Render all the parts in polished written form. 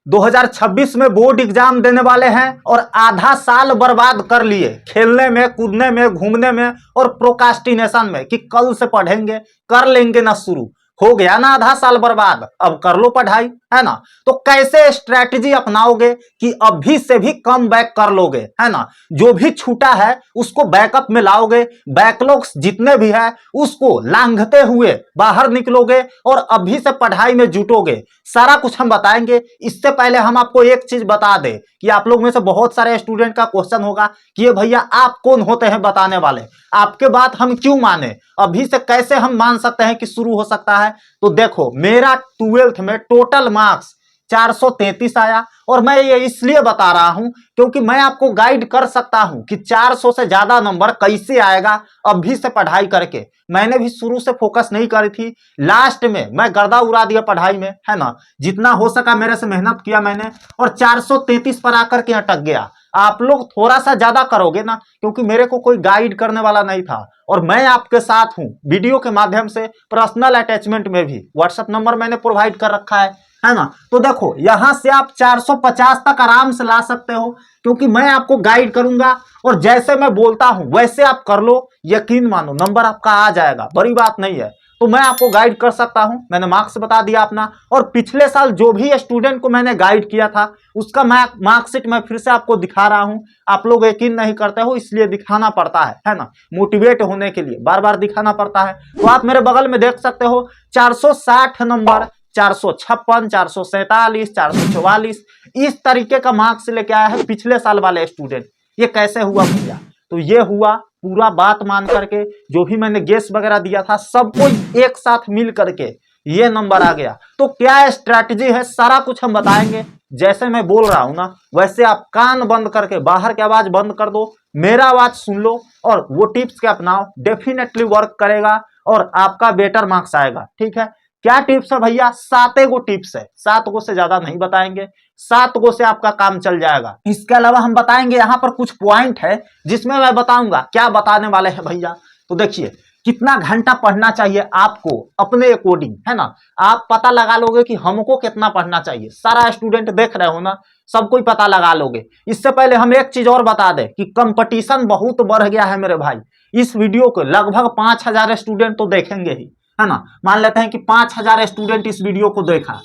2026 में board exam देने वाले हैं और आधा साल बर्बाद कर लिए खेलने में, कूदने में, घूमने में और प्रोकास्टिनेशन में कि कल से पढ़ेंगे, कर लेंगे ना शुरू। हो गया ना आधा साल बर्बाद, अब कर लो पढ़ाई, है ना। तो कैसे स्ट्रैटेजी अपनाओगे कि अभी से भी कम बैक कर लोगे, है ना। जो भी छूटा है उसको बैकअप में लाओगे, बैकलॉग्स जितने भी है उसको लांघते हुए बाहर निकलोगे और अभी से पढ़ाई में जुटोगे। सारा कुछ हम बताएंगे। इससे पहले हम आपको एक चीज बता दें कि आप लोग में से बहुत सारे स्टूडेंट का क्वेश्चन होगा कि ये भैया आप कौन होते हैं बताने वाले, आपके बात हम क्यों माने, अभी से कैसे हम मान सकते हैं कि शुरू हो सकता है। तो देखो, मेरा 12th में टोटल मार्क्स 433 आया और मैं ये इसलिए बता रहा हूं क्योंकि मैं आपको गाइड कर सकता हूं कि 400 से ज्यादा नंबर कैसे आएगा अभी से पढ़ाई करके। मैंने भी शुरू से फोकस नहीं करी थी, लास्ट में मैं गर्दा उड़ा दिया पढ़ाई में, है ना। जितना हो सका मेरे से मेहनत किया मैंने और 433 पर आकर के अटक गया। आप लोग थोड़ा सा ज्यादा करोगे ना, क्योंकि मेरे को कोई गाइड करने वाला नहीं था और मैं आपके साथ हूं वीडियो के माध्यम से। पर्सनल अटैचमेंट में भी व्हाट्सएप नंबर मैंने प्रोवाइड कर रखा है ना। तो देखो, यहां से आप 450 तक आराम से ला सकते हो क्योंकि मैं आपको गाइड करूंगा और जैसे मैं बोलता हूं वैसे आप कर लो, यकीन मानो नंबर आपका आ जाएगा, बड़ी बात नहीं है। तो मैं आपको गाइड कर सकता हूं, मैंने मार्क्स बता दिया अपना। और पिछले साल जो भी स्टूडेंट को मैंने गाइड किया था उसका मार्कशीट मैं फिर से आपको दिखा रहा हूं। आप लोग यकीन नहीं करते हो, इसलिए दिखाना पड़ता है ना, मोटिवेट होने के लिए बार बार दिखाना पड़ता है। तो आप मेरे बगल में देख सकते हो 460 नंबर, 456, 447, 444 इस तरीके का मार्क्स लेके आया है पिछले साल वाले स्टूडेंट। ये कैसे हुआ भैया? तो ये हुआ पूरा बात मान करके, जो भी मैंने गेस वगैरह दिया था सबको एक साथ मिल करके ये नंबर आ गया। तो क्या स्ट्रैटेजी है सारा कुछ हम बताएंगे। जैसे मैं बोल रहा हूं ना वैसे आप कान बंद करके बाहर की आवाज बंद कर दो, मेरा आवाज सुन लो और वो टिप्स के अपनाओ, डेफिनेटली वर्क करेगा और आपका बेटर मार्क्स आएगा। ठीक है, क्या टिप्स है भैया? 7 गो टिप्स है, 7 गो से ज्यादा नहीं बताएंगे, 7 गो से आपका काम चल जाएगा। इसके अलावा हम बताएंगे यहाँ पर कुछ पॉइंट है जिसमें मैं बताऊंगा क्या बताने वाले हैं भैया। तो देखिए, कितना घंटा पढ़ना चाहिए आपको अपने अकॉर्डिंग, है ना। आप पता लगा लोगे कि हमको कितना पढ़ना चाहिए। सारा स्टूडेंट देख रहे हो ना, सब कोई पता लगा लोगे। इससे पहले हम एक चीज और बता दें कि कंपटीशन बहुत बढ़ गया है मेरे भाई। इस वीडियो को लगभग 5000 स्टूडेंट तो देखेंगे ही, है ना। मान लेते हैं कि 5000 स्टूडेंट इस वीडियो को देखा।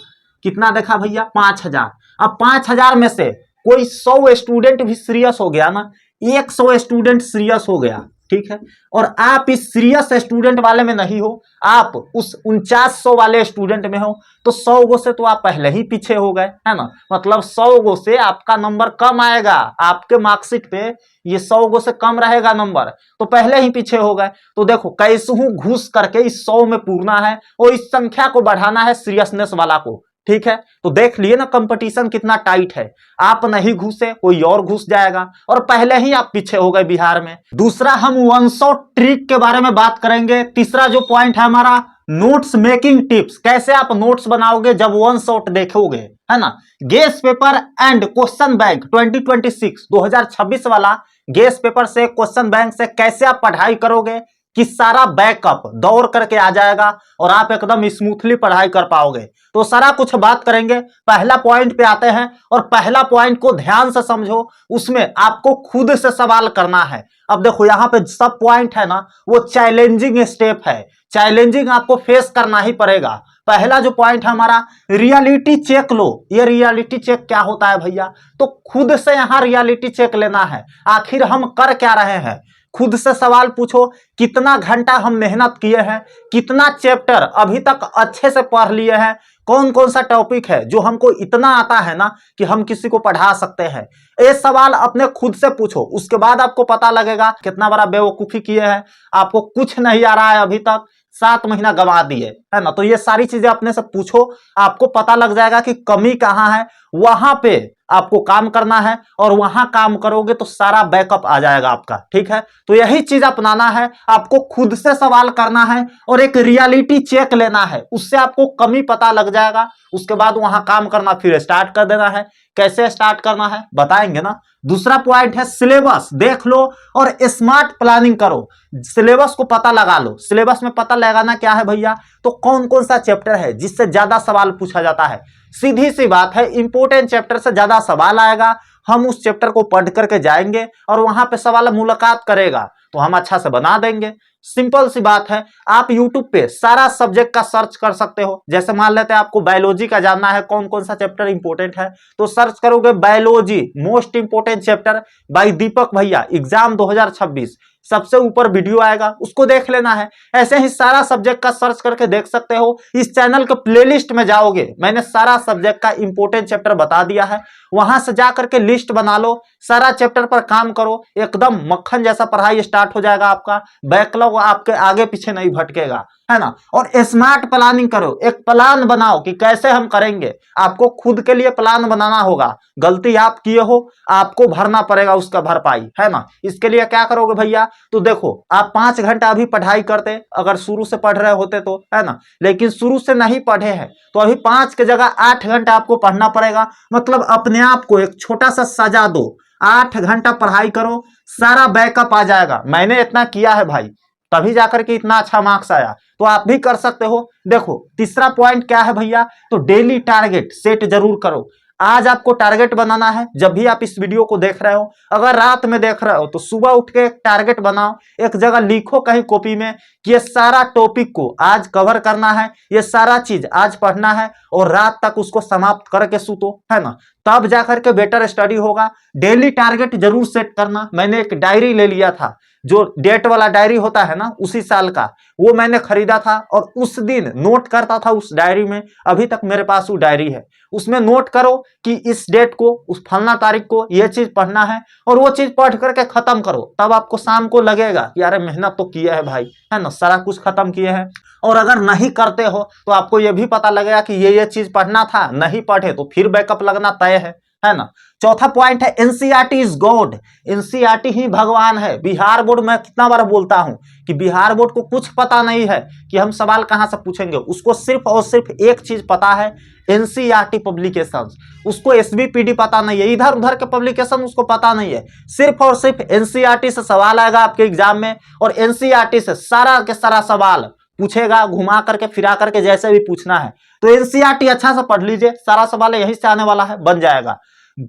कितना देखा भैया? 5000। अब 5000 में से कोई 100 स्टूडेंट भी सीरियस हो गया ना, 100 स्टूडेंट सीरियस हो गया, ठीक है। और आप इस सीरियस स्टूडेंट वाले में नहीं हो, आप उस 4900 वाले स्टूडेंट में हो, तो 100 गो से तो आप पहले ही पीछे हो गए, है ना। मतलब 100 गो से आपका नंबर कम आएगा, आपके मार्कशीट पे ये 100 गो से कम रहेगा नंबर, तो पहले ही पीछे हो गए। तो देखो, कैसे घुस करके इस 100 में पूरना है और इस संख्या को बढ़ाना है सीरियसनेस वाला को, ठीक है। तो देख लिए ना कंपटीशन कितना टाइट है। आप नहीं घुसे, कोई और घुस जाएगा और पहले ही आप पीछे हो गए बिहार में। दूसरा, हम 100 ट्रिक के बारे में बात करेंगे। तीसरा जो पॉइंट है हमारा, नोट्स मेकिंग टिप्स। कैसे आप नोट्स बनाओगे जब 100 देखोगे, है ना। Guess paper and question bank 2026 वाला गेस पेपर से, क्वेश्चन बैंक से कैसे आप पढ़ाई करोगे कि सारा बैकअप दौड़ करके आ जाएगा और आप एकदम स्मूथली पढ़ाई कर पाओगे। तो सारा कुछ बात करेंगे। पहला पॉइंट पे आते हैं और पहला पॉइंट को ध्यान से समझो, उसमें आपको खुद से सवाल करना है। अब देखो, यहाँ पे सब पॉइंट है ना वो चैलेंजिंग स्टेप है, चैलेंजिंग आपको फेस करना ही पड़ेगा। पहला जो पॉइंट है हमारा, रियलिटी चेक लो। ये रियलिटी चेक क्या होता है भैया? तो खुद से यहाँ रियलिटी चेक लेना है, आखिर हम कर क्या रहे हैं। खुद से सवाल पूछो, कितना घंटा हम मेहनत किए हैं, कितना चैप्टर अभी तक अच्छे से पढ़ लिए हैं, कौन कौन सा टॉपिक है जो हमको इतना आता है ना कि हम किसी को पढ़ा सकते हैं। ये सवाल अपने खुद से पूछो, उसके बाद आपको पता लगेगा कितना बड़ा बेवकूफी किए हैं। आपको कुछ नहीं आ रहा है अभी तक, 7 महीना गंवा दिए, है ना। तो ये सारी चीजें अपने से पूछो, आपको पता लग जाएगा कि कमी कहाँ है। वहां पे आपको काम करना है और वहां काम करोगे तो सारा बैकअप आ जाएगा आपका, ठीक है। तो यही चीज अपनाना है, आपको खुद से सवाल करना है और एक रियलिटी चेक लेना है, उससे आपको कमी पता लग जाएगा। उसके बाद वहां काम करना फिर स्टार्ट कर देना है। कैसे स्टार्ट करना है बताएंगे ना। दूसरा पॉइंट है सिलेबस देख लो और स्मार्ट प्लानिंग करो। सिलेबस को पता लगा लो। सिलेबस में पता लगाना क्या है भैया? तो कौन कौन सा चैप्टर है जिससे ज्यादा सवाल पूछा जाता है। सीधी सी बात है, इंपोर्टेंट चैप्टर से ज्यादा सवाल आएगा, हम उस चैप्टर को पढ़ करके जाएंगे और वहां पे सवाल मुलाकात करेगा तो हम अच्छा से बना देंगे। सिंपल सी बात है, आप YouTube पे सारा सब्जेक्ट का सर्च कर सकते हो। जैसे मान लेते हैं आपको बायोलॉजी का जानना है कौन कौन सा चैप्टर इंपोर्टेंट है, तो सर्च करोगे biology most important chapter by Deepak भैया एग्जाम 2026, सबसे ऊपर वीडियो आएगा, उसको देख लेना है। ऐसे ही सारा सब्जेक्ट का सर्च करके देख सकते हो। इस चैनल के प्लेलिस्ट में जाओगे, मैंने सारा सब्जेक्ट का इंपोर्टेंट चैप्टर बता दिया है, वहां से जाकर के लिस्ट बना लो, सारा चैप्टर पर काम करो, एकदम मक्खन जैसा पढ़ाई स्टार्ट हो जाएगा आपका, बैकलॉग आपके आगे पीछे नहीं भटकेगा, है ना। और स्मार्ट प्लानिंग करो, एक प्लान बनाओ कि कैसे हम करेंगे, आपको खुद के लिए प्लान बनाना होगा। गलती आप किए हो, आपको भरना पड़ेगा उसका भरपाई, है ना। इसके लिए क्या करोगे भैया, तो देखो आप 5 घंटा अभी पढ़ाई करते अगर शुरू से पढ़ रहे होते तो, है ना, लेकिन शुरू से नहीं पढ़े हैं तो अभी 5 की जगह 8 घंटा आपको पढ़ना पड़ेगा। मतलब अपने आप को एक छोटा सा सजा दो, 8 घंटा पढ़ाई करो, सारा बैकअप आ जाएगा। मैंने इतना किया है भाई, तभी जाकर के इतना अच्छा मार्क्स आया, तो आप भी कर सकते हो। देखो तीसरा पॉइंट क्या है भैया, तो डेली टारगेट सेट जरूर करो। आज आपको टारगेट बनाना है, जब भी आप इस वीडियो को देख रहे हो, अगर रात में देख रहे हो तो सुबह उठ के एक टारगेट बनाओ, एक जगह लिखो कहीं कॉपी में कि ये सारा टॉपिक को आज कवर करना है, ये सारा चीज आज पढ़ना है और रात तक उसको समाप्त करके सूतो, है ना, तब जाकर के बेटर स्टडी होगा। डेली टारगेट जरूर सेट करना। मैंने एक डायरी ले लिया था, जो डेट वाला डायरी होता है ना उसी साल का, वो मैंने खरीदा था और उस दिन नोट करता था उस डायरी में, अभी तक मेरे पास वो डायरी है। उसमें नोट करो कि इस डेट को, उस फलना तारीख को ये चीज पढ़ना है और वो चीज पढ़ करके खत्म करो, तब आपको शाम को लगेगा कि अरे मेहनत तो किया है भाई, है ना, सारा कुछ खत्म किए हैं। और अगर नहीं करते हो तो आपको ये भी पता लगेगा कि ये चीज पढ़ना था, नहीं पढ़े तो फिर बैकअप लगना तय है ना। चौथा पॉइंट है एनसीईआरटी इज गॉड, एनसीईआरटी ही भगवान है। बिहार बोर्ड में कितना बार बोलता हूं कि बिहार बोर्ड को कुछ पता नहीं है कि हम सवाल कहां से पूछेंगे, उसको सिर्फ और सिर्फ एक चीज पता है, एनसीईआरटी पब्लिकेशंस। उसको एसबीपीडी पता नहीं है, इधर उधर के पब्लिकेशन उसको पता नहीं है, सिर्फ और सिर्फ एनसीईआरटी से सवाल आएगा आपके एग्जाम में और एनसीईआरटी से सारा के सारा सवाल पूछेगा, घुमा करके फिरा करके जैसे भी पूछना है। तो एनसीईआरटी अच्छा से पढ़ लीजिए, सारा सवाल यहीं से आने वाला है, बन जाएगा।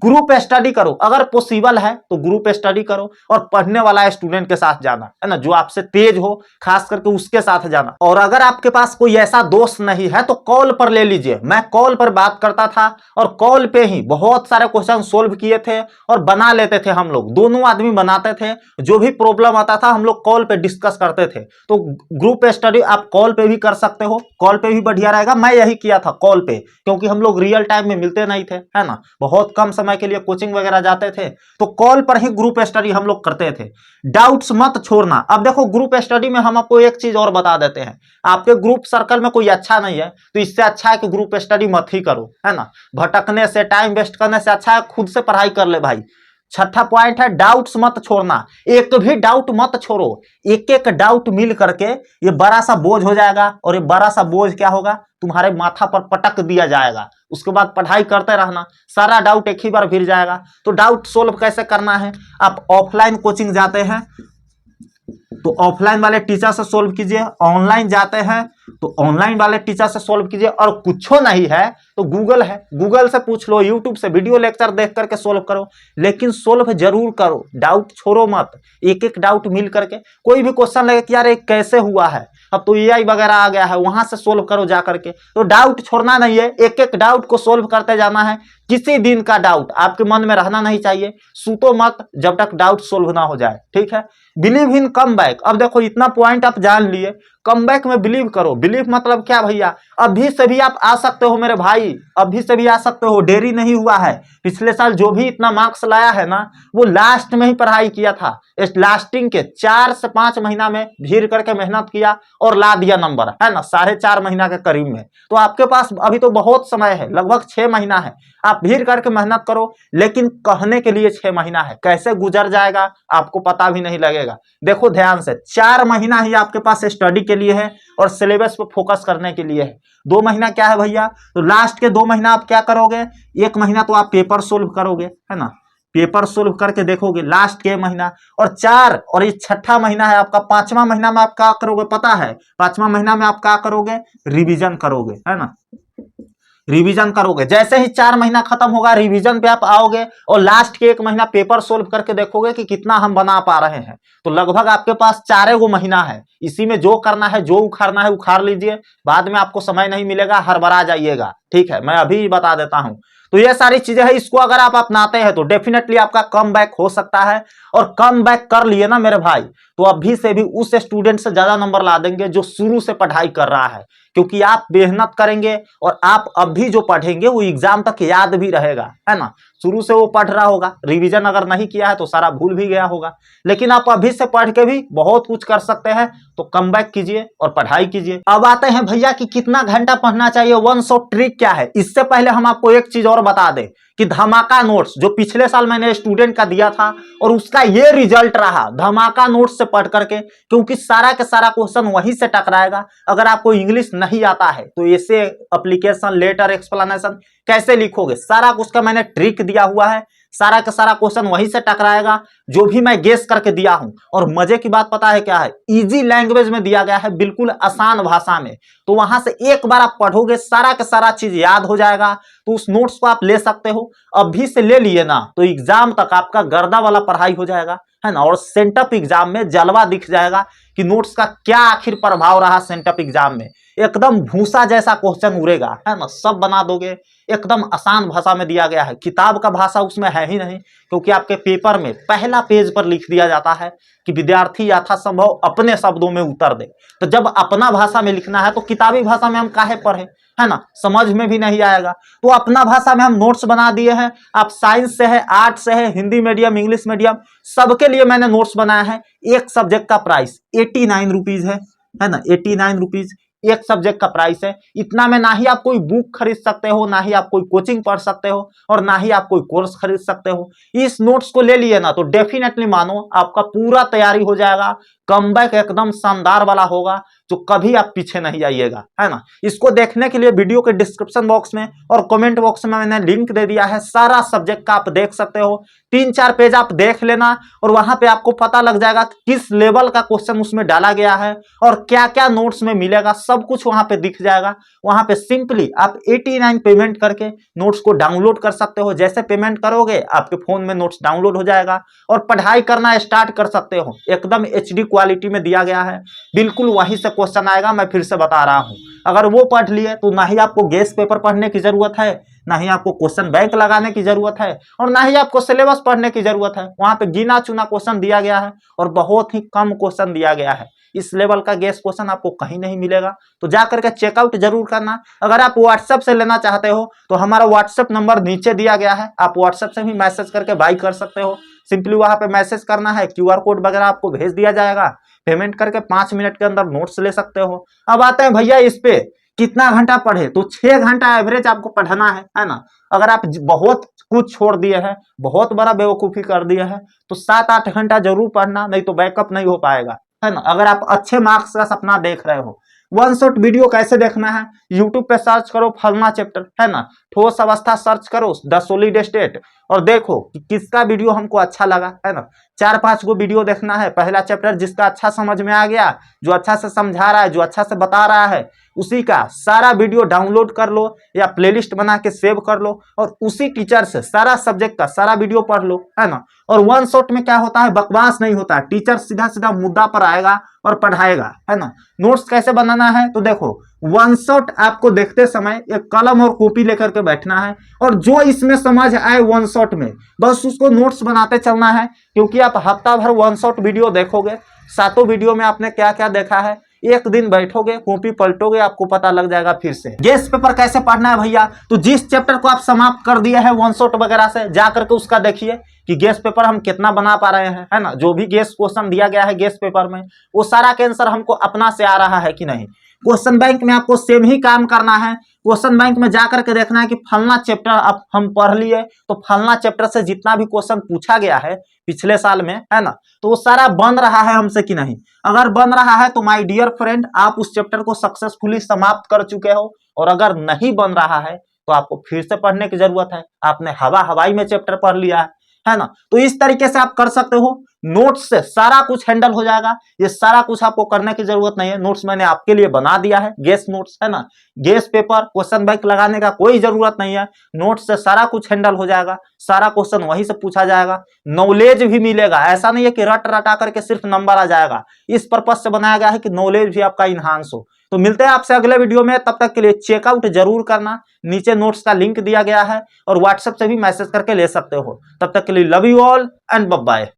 ग्रुप स्टडी करो, अगर पॉसिबल है तो ग्रुप स्टडी करो और पढ़ने वाला स्टूडेंट के साथ जाना, है ना, जो आपसे तेज हो, खास करके उसके साथ जाना। और अगर आपके पास कोई ऐसा दोस्त नहीं है तो कॉल पर ले लीजिए, मैं कॉल पर बात करता था और कॉल पे ही बहुत सारे क्वेश्चन सोल्व किए थे और बना लेते थे, हम लोग दोनों आदमी बनाते थे, जो भी प्रॉब्लम आता था हम लोग कॉल पे डिस्कस करते थे। तो ग्रुप स्टडी आप कॉल पे भी कर सकते हो, कॉल पे भी बढ़िया रहेगा। मैं यही किया था कॉल पे, क्योंकि हम लोग रियल टाइम में मिलते नहीं थे, है ना, बहुत कम समय के लिए कोचिंग वगैरह जाते थे, तो कॉल पर ही ग्रुप स्टडी हम लोग करते थे। डाउट्स मत छोड़ना। अब देखो ग्रुप स्टडी में हम आपको एक चीज और बता देते हैं, आपके ग्रुप सर्कल में कोई अच्छा नहीं है तो इससे अच्छा है कि ग्रुप स्टडी मत ही करो, है ना, भटकने से, टाइम वेस्ट करने से अच्छा है खुद से पढ़ाई कर ले भाई। छठा पॉइंट है डाउट्स मत छोड़ना, एक भी डाउट मत छोड़ो, एक एक डाउट मिल करके ये बड़ा सा बोझ हो जाएगा और ये बड़ा सा बोझ क्या होगा, तुम्हारे माथा पर पटक दिया जाएगा। उसके बाद पढ़ाई करते रहना, सारा डाउट एक ही बार भिड़ जाएगा। तो डाउट सोल्व कैसे करना है, आप ऑफलाइन कोचिंग जाते हैं तो ऑफलाइन वाले टीचर से सोल्व कीजिए, ऑनलाइन जाते हैं तो ऑनलाइन वाले टीचर से सोल्व कीजिए, और कुछ नहीं है तो गूगल है, गूगल से पूछ लो, यूट्यूब से वीडियो लेक्चर देख करके सोल्व करो, लेकिन सोल्व जरूर करो, डाउट छोड़ो मत। एक एक डाउट मिल करके, कोई भी क्वेश्चन लगे कि यार ये कैसे हुआ है, अब तो एआई वगैरह आ गया है, वहां से सोल्व करो जा करके। तो डाउट छोड़ना नहीं है, एक एक डाउट को सोल्व करते जाना है। किसी दिन का डाउट आपके मन में रहना नहीं चाहिए, सूतो मत जब तक डाउट सोल्व ना हो जाए, ठीक है। Believe in come back. अब देखो इतना पॉइंट आप जान लिए, कम बैक में बिलीव करो। बिलीव मतलब क्या भैया, अभी से भी आप आ सकते हो मेरे भाई, अभी से भी आ सकते हो, देरी नहीं हुआ है। पिछले साल जो भी इतना मार्क्स लाया है ना, वो लास्ट में ही पढ़ाई किया था, लास्टिंग के 4 से 5 महीना में भीड़ करके मेहनत किया और ला दिया नंबर, है ना, 4.5 महीना के करीब में। तो आपके पास अभी तो बहुत समय है, लगभग 6 महीना है, आप भीड़ करके मेहनत करो। लेकिन कहने के लिए 6 महीना है, कैसे गुजर जाएगा आपको पता भी नहीं लगेगा। देखो ध्यान से, 4 महीना ही आपके पास स्टडी के लिए है और सिलेबस पे फोकस करने के लिए है। 2 महीना क्या है भैया, तो लास्ट के 2 महीना आप क्या करोगे, 1 महीना तो आप पेपर सोल्व करोगे, है ना, पेपर सोल्व करके देखोगे लास्ट के महीना, और 4 और ये छठा महीना है आपका, 5वां महीना में आप क्या करोगे पता है, 5वां महीना में आप क्या करोगे, रिवीजन करोगे, है ना, रिवीजन करोगे, जैसे ही 4 महीना खत्म होगा रिवीजन पे आप आओगे और लास्ट के 1 महीना पेपर सोल्व करके देखोगे कि कितना हम बना पा रहे हैं। तो लगभग आपके पास 4 गो महीना है, इसी में जो करना है, जो उखाड़ना है उखाड़ लीजिए, बाद में आपको समय नहीं मिलेगा, हड़बड़ा जाइएगा। ठीक है, मैं अभी बता देता हूं। तो ये सारी चीजें हैं, इसको अगर आप अपनाते हैं तो डेफिनेटली आपका कम बैक हो सकता है। और कम बैक कर लिए ना मेरे भाई, तो अभी से भी उस स्टूडेंट से ज्यादा नंबर ला देंगे जो शुरू से पढ़ाई कर रहा है, क्योंकि आप मेहनत करेंगे और आप अभी जो पढ़ेंगे वो एग्जाम तक याद भी रहेगा, है ना। शुरू से वो पढ़ रहा होगा, रिवीजन अगर नहीं किया है तो सारा भूल भी गया होगा, लेकिन आप अभी से पढ़ के भी बहुत कुछ कर सकते हैं। तो कम बैक कीजिए और पढ़ाई कीजिए। अब आते हैं भैया कि कितना घंटा पढ़ना चाहिए, वन शॉट ट्रिक क्या है। इससे पहले हम आपको एक चीज और बता दें कि धमाका नोट्स जो पिछले साल मैंने स्टूडेंट का दिया था और उसका ये रिजल्ट रहा धमाका नोट्स से पढ़ करके, क्योंकि सारा के सारा क्वेश्चन वहीं से टकराएगा। अगर आपको इंग्लिश नहीं आता है तो ऐसे एप्लीकेशन, लेटर, एक्सप्लेनेशन कैसे लिखोगे, सारा कुछ का मैंने ट्रिक दिया हुआ है। सारा का सारा क्वेश्चन वहीं से टकराएगा जो भी मैं गेस करके दिया हूं। और मजे की बात पता है क्या है, इजी लैंग्वेज में दिया गया है, बिल्कुल आसान भाषा में। तो वहां से एक बार आप पढ़ोगे सारा का सारा चीज याद हो जाएगा। तो उस नोट्स को आप ले सकते हो, अभी से ले लिए ना तो एग्जाम तक आपका गर्दा वाला पढ़ाई हो जाएगा, है ना। और सेंटअप एग्जाम में जलवा दिख जाएगा कि नोट्स का क्या आखिर प्रभाव रहा सेंटअप एग्जाम में। एकदम भूसा जैसा क्वेश्चन उड़ेगा, है ना, सब बना दोगे। एकदम आसान भाषा में दिया गया है, किताब का भाषा उसमें है ही नहीं, क्योंकि आपके पेपर में पहला पेज पर लिख दिया जाता है कि विद्यार्थी यथासंभव अपने शब्दों में उत्तर दे। तो जब अपना भाषा में लिखना है तो किताबी भाषा में हम काहे पढ़े, है ना, समझ में भी नहीं आएगा। तो अपना भाषा में हम नोट्स बना दिए हैं। आप साइंस से है, आर्ट से है, हिंदी मीडियम, इंग्लिश मीडियम, सबके लिए मैंने नोट्स बनाया है। एक सब्जेक्ट का प्राइस 89 रुपीज है ना, 89 रुपीज एक सब्जेक्ट का प्राइस है। इतना में ना ही आप कोई बुक खरीद सकते हो, ना ही आप कोई कोचिंग पढ़ सकते हो, और ना ही आप कोई कोर्स खरीद सकते हो। इस नोट्स को ले लिए ना तो डेफिनेटली मानो आपका पूरा तैयारी हो जाएगा। कमबैक एकदम शानदार वाला होगा, जो कभी आप पीछे नहीं आइएगा, है ना। इसको देखने के लिए वीडियो के डिस्क्रिप्शन बॉक्स में और कमेंट बॉक्स में मैंने लिंक दे दिया है, सारा सब्जेक्ट का आप देख सकते हो। 3-4 पेज आप देख लेना और वहां पे आपको पता लग जाएगा किस लेवल का क्वेश्चन उसमें डाला गया है और क्या क्या नोट्स में मिलेगा, सब कुछ वहां पे दिख जाएगा। वहां पे सिंपली आप 89 पेमेंट करके नोट्स को डाउनलोड कर सकते हो। जैसे पेमेंट करोगे आपके फोन में नोट्स डाउनलोड हो जाएगा और पढ़ाई करना स्टार्ट कर सकते हो। एकदम HD क्वालिटी में दिया गया है, बिल्कुल वहीं से क्वेश्चन आएगा। मैं फिर से बता रहा हूं, अगर वो पढ़ लिए तो ना ही आपको गेस पेपर पढ़ने की जरूरत है, ना ही आपको क्वेश्चन बैंक लगाने की जरूरत है, और ना ही आपको सिलेबस पढ़ने की जरूरत है। वहां पे गिना चुना क्वेश्चन दिया गया है और बहुत ही कम क्वेश्चन दिया गया है। इस लेवल का गेस क्वेश्चन आपको कहीं नहीं मिलेगा, तो जाकर के चेकआउट जरूर करना। अगर आप व्हाट्सएप से लेना चाहते हो तो हमारा व्हाट्सएप नंबर नीचे दिया गया है, आप व्हाट्सएप से भी मैसेज करके बाई कर सकते हो। सिंपली वहां पे मैसेज करना है, QR कोड वगैरह आपको भेज दिया जाएगा, पेमेंट करके 5 मिनट के अंदर नोट्स ले सकते हो। अब आते हैं भैया इस पे कितना घंटा पढ़े, तो 6 घंटा एवरेज आपको पढ़ना है ना। अगर आप बहुत कुछ छोड़ दिए हैं, बहुत बड़ा बेवकूफी कर दिए हैं, तो 7-8 घंटा जरूर पढ़ना, नहीं तो बैकअप नहीं हो पाएगा, है ना। अगर आप अच्छे मार्क्स का सपना देख रहे हो, वन शॉट वीडियो कैसे देखना है, यूट्यूब पे सर्च करो फलना चैप्टर, है ना, ठोस अवस्था सर्च करो द सॉलिड स्टेट, और देखो कि किसका वीडियो हमको अच्छा लगा, है ना। 4-5 गो वीडियो देखना है। पहला चैप्टर जिसका अच्छा समझ में आ गया, जो अच्छा से समझा रहा है, जो अच्छा से बता रहा है, उसी का सारा वीडियो डाउनलोड कर लो या प्लेलिस्ट बना के सेव कर लो और उसी टीचर से सारा सब्जेक्ट का सारा वीडियो पढ़ लो, है ना। और वन शॉट में क्या होता है, बकवास नहीं होता है, टीचर सीधा सीधा मुद्दा पर आएगा और पढ़ाएगा, है ना। नोट्स कैसे बनाना है, तो देखो वन शॉट आपको देखते समय एक कलम और कॉपी लेकर के बैठना है और जो इसमें समझ आए वन शॉट में बस उसको नोट्स बनाते चलना है। क्योंकि आप हफ्ता भर वन शॉट वीडियो देखोगे, 7 वीडियो में आपने क्या क्या देखा है, एक दिन बैठोगे कॉपी पलटोगे आपको पता लग जाएगा। फिर से गेस पेपर कैसे पढ़ना है भैया, तो जिस चैप्टर को आप समाप्त कर दिए हैं वन शॉट वगैरह से, जा करके उसका देखिए कि गेस पेपर हम कितना बना पा रहे हैं, है ना। जो भी गेस क्वेश्चन दिया गया है गेस पेपर में, वो सारा का आंसर हमको अपना से आ रहा है कि नहीं। क्वेश्चन बैंक में आपको सेम ही काम करना है। क्वेश्चन बैंक में जाकर के देखना है कि फलना चैप्टर अब हम पढ़ लिए, तो फलना चैप्टर से जितना भी क्वेश्चन पूछा गया है पिछले साल में, है ना, तो वो सारा बन रहा है हमसे कि नहीं। अगर बन रहा है तो माय डियर फ्रेंड आप उस चैप्टर को सक्सेसफुली समाप्त कर चुके हो, और अगर नहीं बन रहा है तो आपको फिर से पढ़ने की जरूरत है। आपने हवाई में चैप्टर पढ़ लिया है ना। तो इस तरीके से आप कर सकते हो। नोट्स से सारा कुछ हैंडल हो जाएगा। ये सारा कुछ आपको करने की जरूरत नहीं है, नोट्स मैंने आपके लिए बना दिया है, गेस नोट्स है ना, गेस पेपर, क्वेश्चन बैंक लगाने का कोई जरूरत नहीं है, नोट्स से सारा कुछ हैंडल हो जाएगा, सारा क्वेश्चन वहीं से पूछा जाएगा, नॉलेज भी मिलेगा। ऐसा नहीं है कि रट रटा करके सिर्फ नंबर आ जाएगा, इस पर्पज से बनाया गया है कि नॉलेज भी आपका इनहांस हो। तो मिलते हैं आपसे अगले वीडियो में, तब तक के लिए चेकआउट जरूर करना, नीचे नोट्स का लिंक दिया गया है और व्हाट्सएप से भी मैसेज करके ले सकते हो। तब तक के लिए love you all and bye bye.